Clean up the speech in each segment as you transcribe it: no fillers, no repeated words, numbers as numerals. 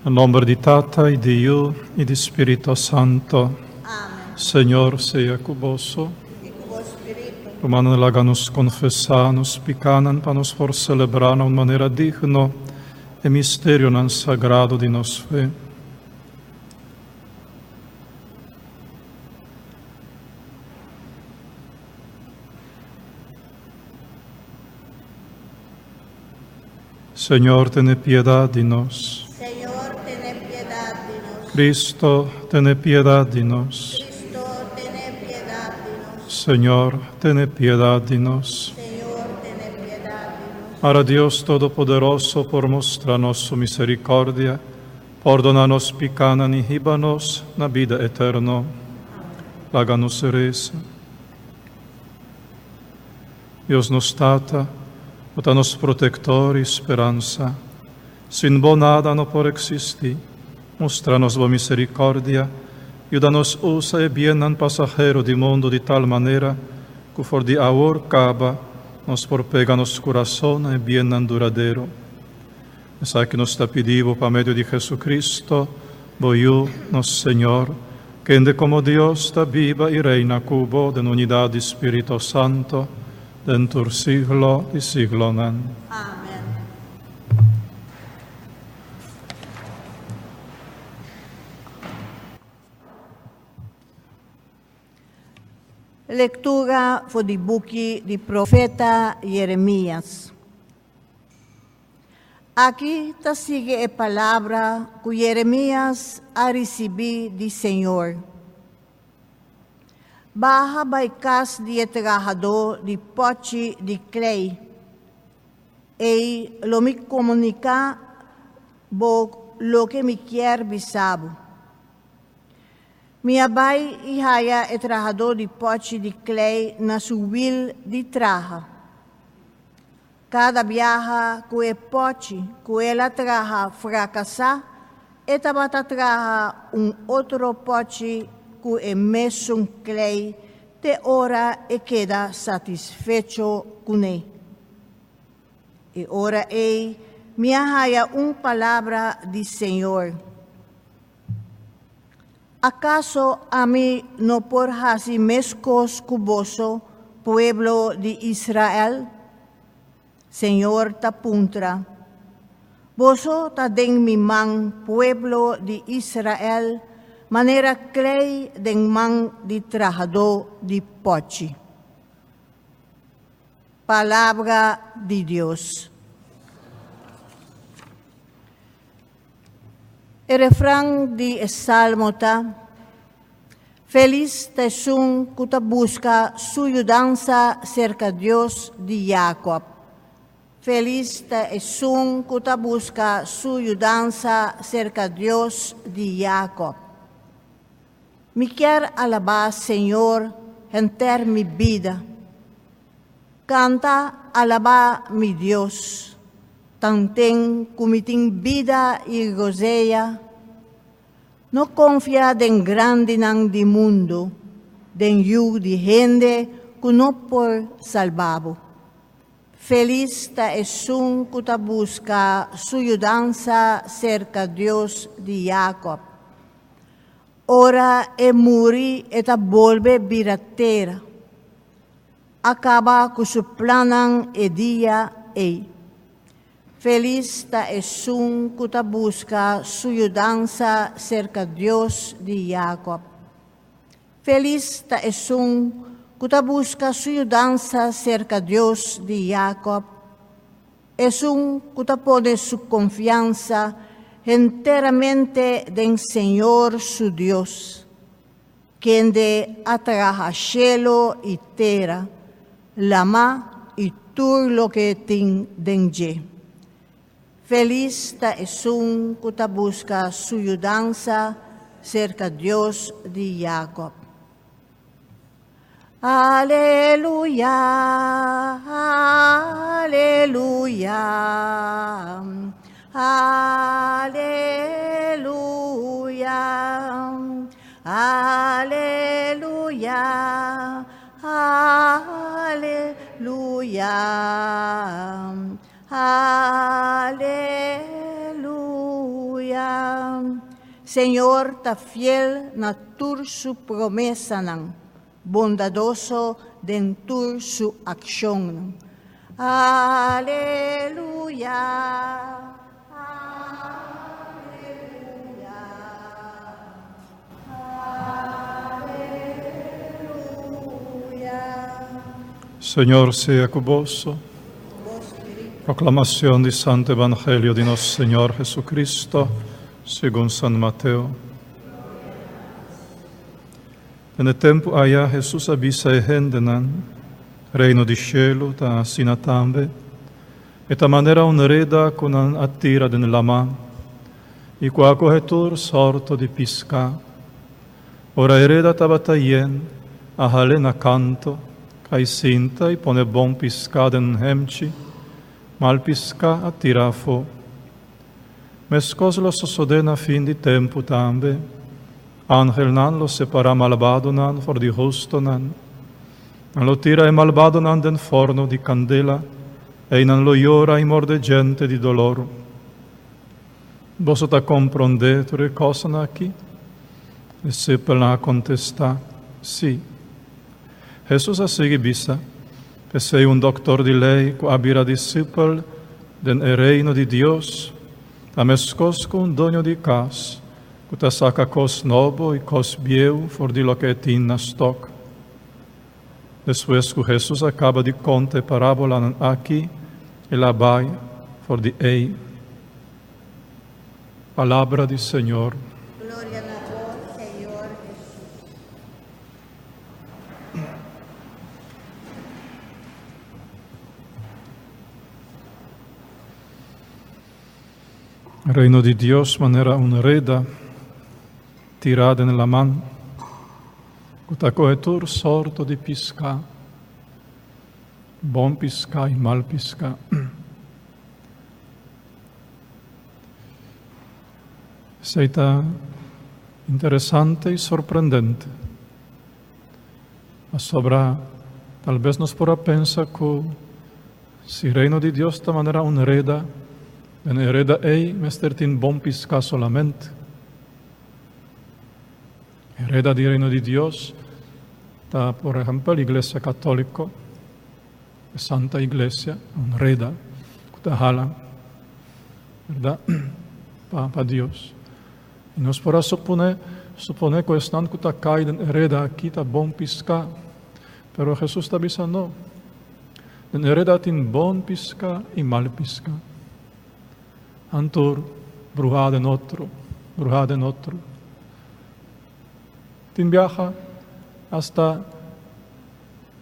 Nel nome di Tata, e di Io, e di Spirito Santo. Amén. Senhor seja convosco. Y con vos espíritu. Romano laga-nos confessar-nos, picanan para nos for celebrar de maneira digna e mistério nan sagrado de nossa fé. Senhor, tenha piedade de nós. Señor, ten piedad de nosotros. Cristo, tenha piedade de nós. Cristo, ten piedad de nosotros. Senhor, tenha piedade de nós. Señor, ten piedad de nosotros. Para Deus Todo-Poderoso, por mostrar nossa misericórdia, perdona-nos picanan e riba-nos na vida eterna. Laga-nos reza. Deus nos Tata, nos protector e esperança. Sin bo nada não por existir. Mostra-nos boa misericórdia, ajuda-nos usa e bien nan passageiro de mundo de tal maneira que for de agora caba, nos porpega nos coração e bien nan duradeiro. Essa que nos está pedindo por meio de Jesucristo, voiu, nosso Senhor, que ende como Deus está viva e reina cubo de unidade de Espírito Santo, dentro siglo e siglo. Amém. Amén. Lectura for di buki di profeta Jeremias. Aqui ta sigue a palavra que Jeremias a recebi di Senhor. Baja baikas di trabajador di pochi di clay, e lo mi comunica bo lo que mi quier bisabo. Mi abai e haya e trabajador di pochi di clay na su wil di traja. Cada viaja que e pochi que ela traja fracassa, e tabata traja outro pochi que é mesmo clay, de ora e queda satisfecho com ele. E ora ei, me haya palavra de Senhor. ¿Acaso a mí no por hacer mescos cuboso, pueblo de Israel? Senhor tapuntra. Boso ta den mi man, pueblo de Israel, maneira clay den man de trabajador de pochi. Palavra de Deus. El refrán de Salmo ta: Feliz es un que busca su ayudanza cerca de Dios de Jacob. Feliz es un que busca su ayudanza cerca de Dios de Jacob. Me quero alabar, Senhor, enter mi vida. Canta, alabar mi Deus. Tanten como tem vida e gozeia. Não confia den grande nan de mundo, den yu de gente que não por salvabo. Feliz es un que busca su ayudanza cerca de Dios de Jacob. Ora e muri e ta volve biratera. Acaba con su planan e dia e. Feliz es un que busca su ayudanza cerca de Dios de Jacob. Feliz es un que busca su ayudanza cerca de Dios de Jacob. Es un que pone su confianza enteramente en Señor su Dios, quien de atraja cielo y tierra, la ma y todo lo que tiene dentro. Feliz es un que busca su ayudanza cerca de Dios de Jacob. Aleluya, aleluya, aleluya, aleluya, aleluya, aleluya. Aleluya. Señor, ta fiel na tur su promesa nang, bondadoso den tur su aksyon. Aleluya. Aleluya. Aleluya. Señor sea con vos. Proclamación del Santo Evangelio de nuestro Señor Jesucristo, según San Mateo. En el tempo allá Jesús avisa a gendenan, reino di cielo ta sinatambe, e ta manera un reda con an attira den lama, e qua cohetur sorto di pisca. Ora ereda ta bataien, a halena canto, kai sinta e pone bon pisca den hemci, mal pisca attira fo. Mescos lo sosodena fin di tempo tambe, angel nan lo separa malvado nan for di justo nan, nan lo tira e malvado nan den forno di candela, e nan lo iora e morde gente di dolor. Vos ta comprendete cosa na qui? E sepela contesta, sì. Jesus a segi bisa, e sei un doctor di lei, co abira discipol den reino di Dios, a mescos con donio di cas, co ta saca cos novo e cos bieu for di lo que tin na stock. Después que Jesus acaba di conte parabola aqui, e la bai for di ei. Palabra di Señor. Gloria a vos, Señor Jesús. Il reino di Dios manera una reda tirada nella man, cuta coetur sorto di pisca, bon pisca e mal pisca. Seita interessante e sorprendente, ma sobra talvez nos porrà pensare che si il reino di Dios ta manera una reda, en hereda ei mestertin bon pisca solamente. Hereda di reino di Dios, ta por ejemplo l'Iglesia Católica, la Santa Iglesia, un reda, ta hala, verdad, pa Dios. Y nos porrà supone que estan kuta caiden hereda aquí ta bon pisca, pero Jesús ta bisa no. En hereda tin bon pisca y mal pisca. Antur, brujada en otro. Tin viaja hasta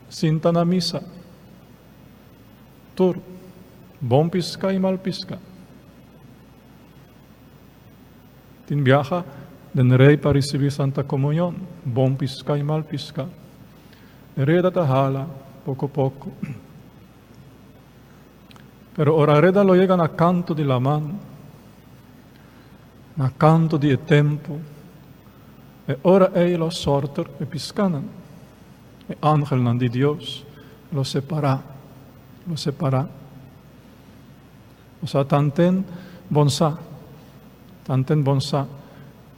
Sintana misa. Tur, bon pisca y mal pisca. Tin viaja den rey para recibir Santa Comunión, bon pisca y mal pisca. Hereda tajala, poco a poco. Pero ora hereda lo llegan a canto di la man, a canto di tempo, e ora ei lo sorter e piscanan, e ángel nan di Dios lo separa. O sea, tanten bonsa,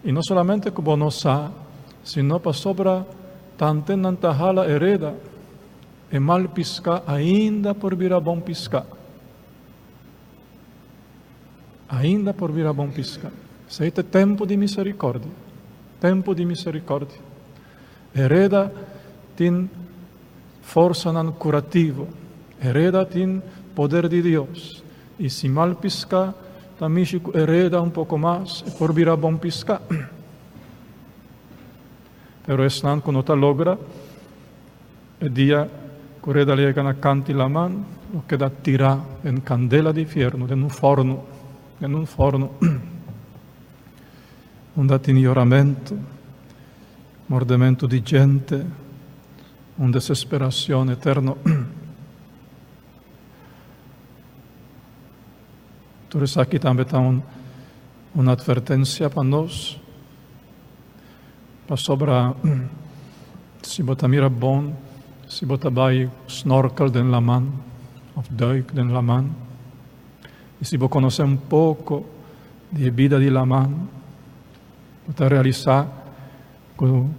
y no solamente como no sa, sino pa sobra tanten nantahala hereda, e mal pisca ainda por vir a bon pisca. Ainda por vir a bom pisca. Seite tempo di misericordia. Hereda tin forza nan curativo. Hereda tin poder di Dios. Y si mal pisca, también hereda un poco más por vir a bom pisca. Pero es nan cuando ta logra, el día que hereda le llegan a canti la man, lo que da tira en candela di fierno, en un forno, un tinioramento, mordimento di gente, un desesperazione eterno. Tu sa aquí también está una advertencia para nos, para sobra, si bota mira bon, si bota bai snorkel den la man, of duik den la man, e si vos conoce un poco di vida di laman, puta realizar com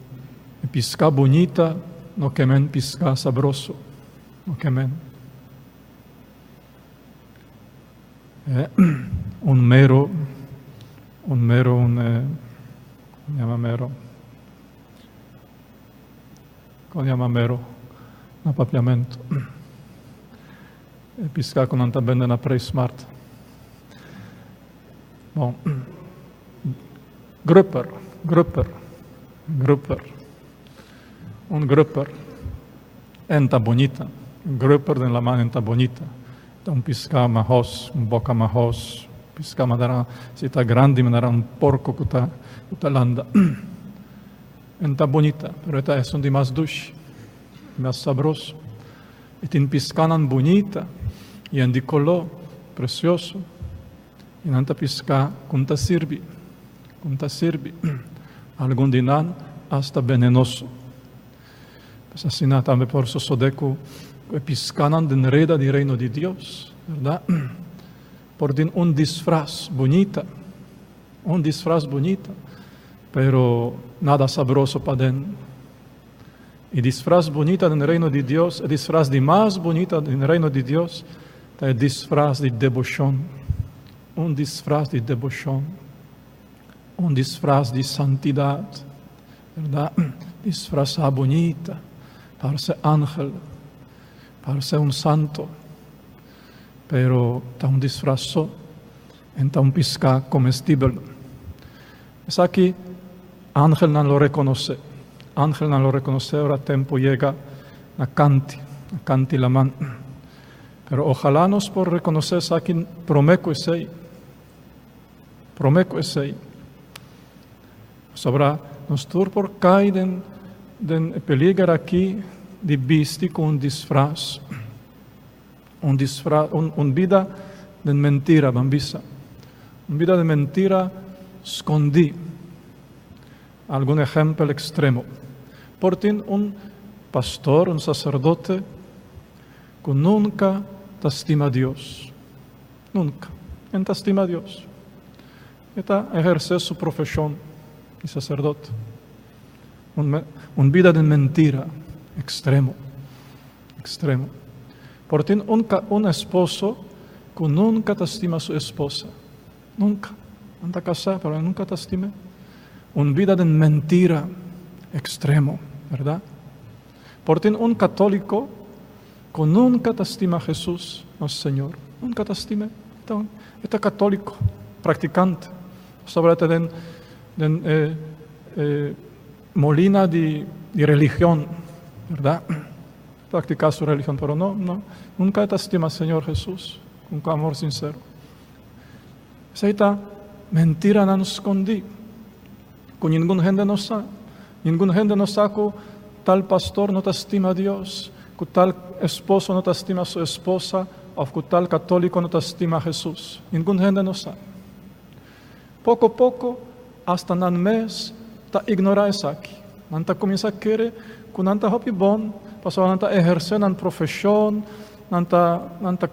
pisca bonita, no quemen pisca sabroso, no quemen. Un mero, no papiamento. Pisca con anta bende na pre-smart. Bom, grupper. Un grupper enta bonita. Un grupper de la mano enta bonita. Un pisca mahos, un boca mahos. Pisca madara, se está grande, madara un porco kuta landa. Enta bonita, pero esta es un de más dulce, más sabroso. E tin piscanan bonita, e en di color precioso. E nanta pisca kunta sirbi. Algún dinan hasta venenoso. Pues así también por eso sodeco piscanan den reda di reino di Dios, ¿verdad? Por din un disfraz bonita, pero nada sabroso para den. Y disfraz bonita del reino de Dios, el disfraz de más bonita del reino de Dios, es el disfraz de devoción, un disfraz de santidad, ¿verdad? Disfrazada bonita, para ser ángel, para ser un santo, pero está un disfrazo, está un pisca comestible. Es aquí, ángel no lo reconoce. Ahora tiempo llega a canti la man. Pero ojalá nos por reconocer aquí promeco ese. Sobra nos tur por caer den peligro aquí de visti con un disfraz. Un vida de mentira, bambisa. Un vida de mentira escondí. Algún ejemplo extremo. Por tin un pastor, un sacerdote, que nunca te estima a Dios. Nunca. No te estima a Dios. Está ejercer su profesión de sacerdote. Un vida de mentira extremo. Por tin un esposo que nunca te estima a su esposa. Nunca. Anda casado, pero nunca te estima. Un vida de mentira extremo, ¿verdad? Por tin un católico que nunca te estima a Jesús, nuestro Señor. Nunca te estima. Este católico, practicante, sobre den molina de religión, ¿verdad? Practicar su religión, pero nunca te estima al Señor Jesús, con amor sincero. Esa mentira no nos escondí. Que ninguna gente no sabe. Ninguna gente no sabe que tal pastor no te estima a Dios, que tal esposo no te estima a su esposa, o que tal católico no te estima a Jesús. Ninguna gente no sabe. Poco a poco, hasta en un mes, te ignora eso aquí. Nanta comienza a querer que nanta hopi bon, pasó nanta ejercer en profesión, nanta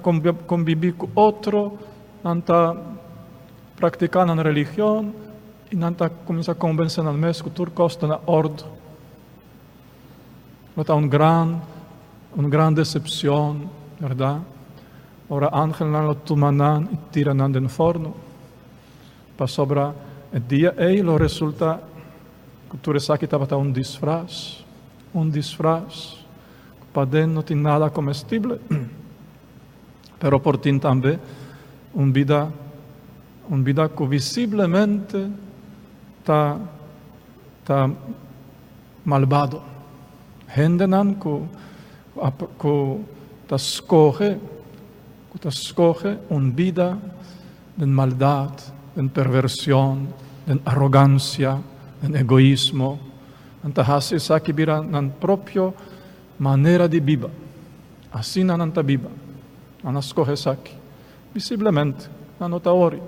convivir con otro, nanta practicar en religión, y nanta comienza a convencer al mes que todo costa na ordo. Nota una gran decepción, ¿verdad? Ahora ángel no lo tumanan y tiran en el forno. Para sobra el día lo resulta que tú eres aquí estaba un disfraz. Para dentro no tiene nada comestible. Pero por ti también, un vida que visiblemente está malvado. Gente que te escoge una vida de maldad, de perversión, de arrogancia, de egoísmo. Entonces, hace aquí vira en propia manera de vida. Así no anta viva. No escoge aquí. Visiblemente, no está ori.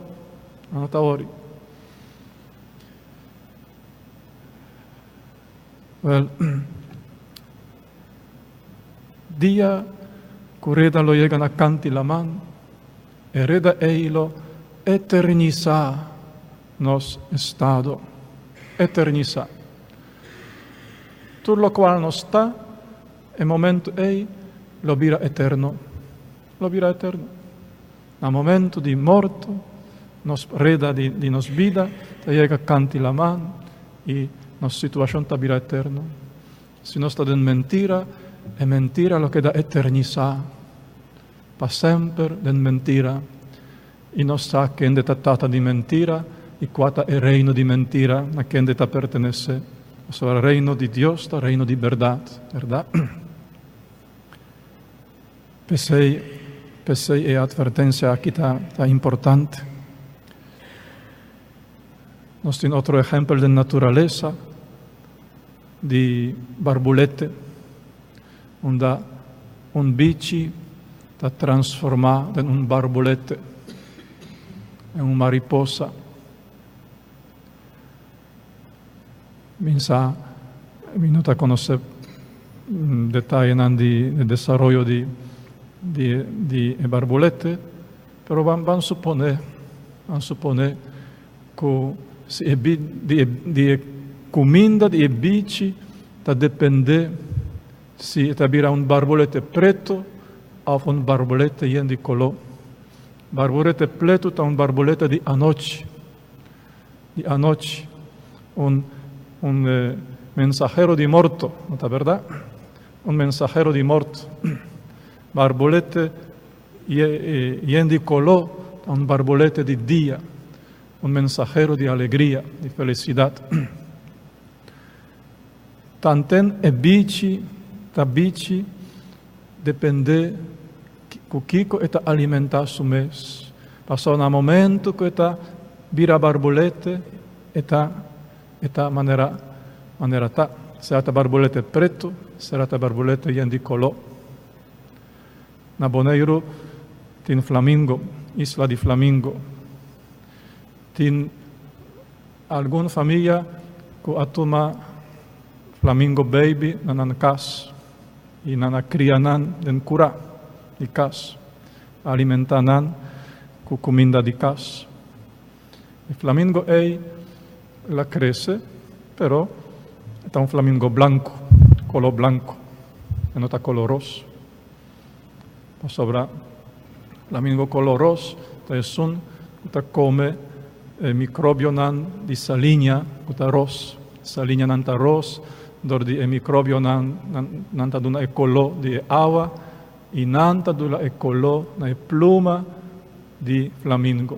Well, día que reda lo llegan a canti la man, e reda eilo eternizar nos estado eternizado. Tutto lo qual non sta, è momento ei lo vira eterno. Lo vira eterno. A momento di morto, nos reda di nos vida, te llega canti la man, e nos situazione ta vira eterno. Si non sta den mentira, è mentira lo che da eternizà. Pa sempre den mentira. E non sa che è trattata di mentira, e quata è reino di mentira, a che è pertenece. O el reino de Dios, el reino de verdad. Pesei e advertencia aquí está importante. Nos tiene otro ejemplo de naturaleza, de barbulete, donde un bici está transformado en un barbulete, en una mariposa. Minsa minuta conocer detalles del desarrollo de barbulete, pero van suponer que si de comida de bici ta depende si tabira un barbulete preto o un barbulete yen de color. Barbulete preto ta un barbulete de anoche. Un mensajero di morto, ¿no es verdad? Un mensajero di morto. Barbolete yen di color, un barbolete di día, un mensajero di alegría, di felicidad. Tanten e bici, ta bici, depende kiko eta alimenta su mes. Pasó un momento que eta vira barbolete, eta manera ta, será ta barbolete preto, será ta barbolete yen di color. Na Bonaire tin Flamingo, isla di Flamingo. Tin alguna familia que atoma Flamingo baby nanan cas y nana crianan den cura di cas, alimentanan cu comida di cas. Il Flamingo la crece, pero está un flamingo blanco, color blanco, no está coloroso. Sobra flamingo coloroso, es un que come microbio nan di saligna, que ros, saligna nanta ros, dor di microbio nanta duna e color di agua, e nanta duna e color na pluma di flamingo.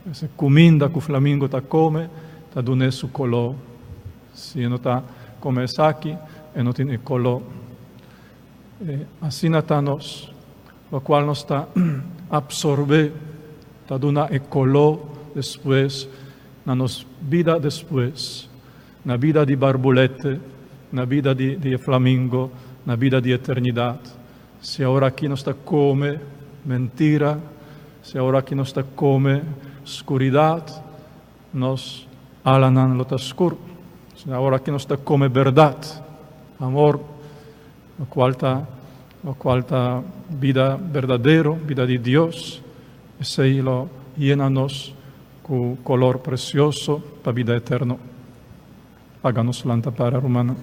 Esa comida que flamingo ta come, ta dune su color. Si no ta come saki, e no tiene color. Así natanos, lo cual nos ta absorbe, ta duna e color después, na nos vida después, na vida di barbulete, na vida di flamingo, na vida di eternidad. Si ahora aquí nos ta come mentira, si ahora aquí nos ta come oscuridad, nos alanan lo tascur. Ahora aquí nos está come verdad, amor, lo cual está vida verdadero, vida de Dios, y se lo llenanos con color precioso para vida eterna. Háganos lanta para romana.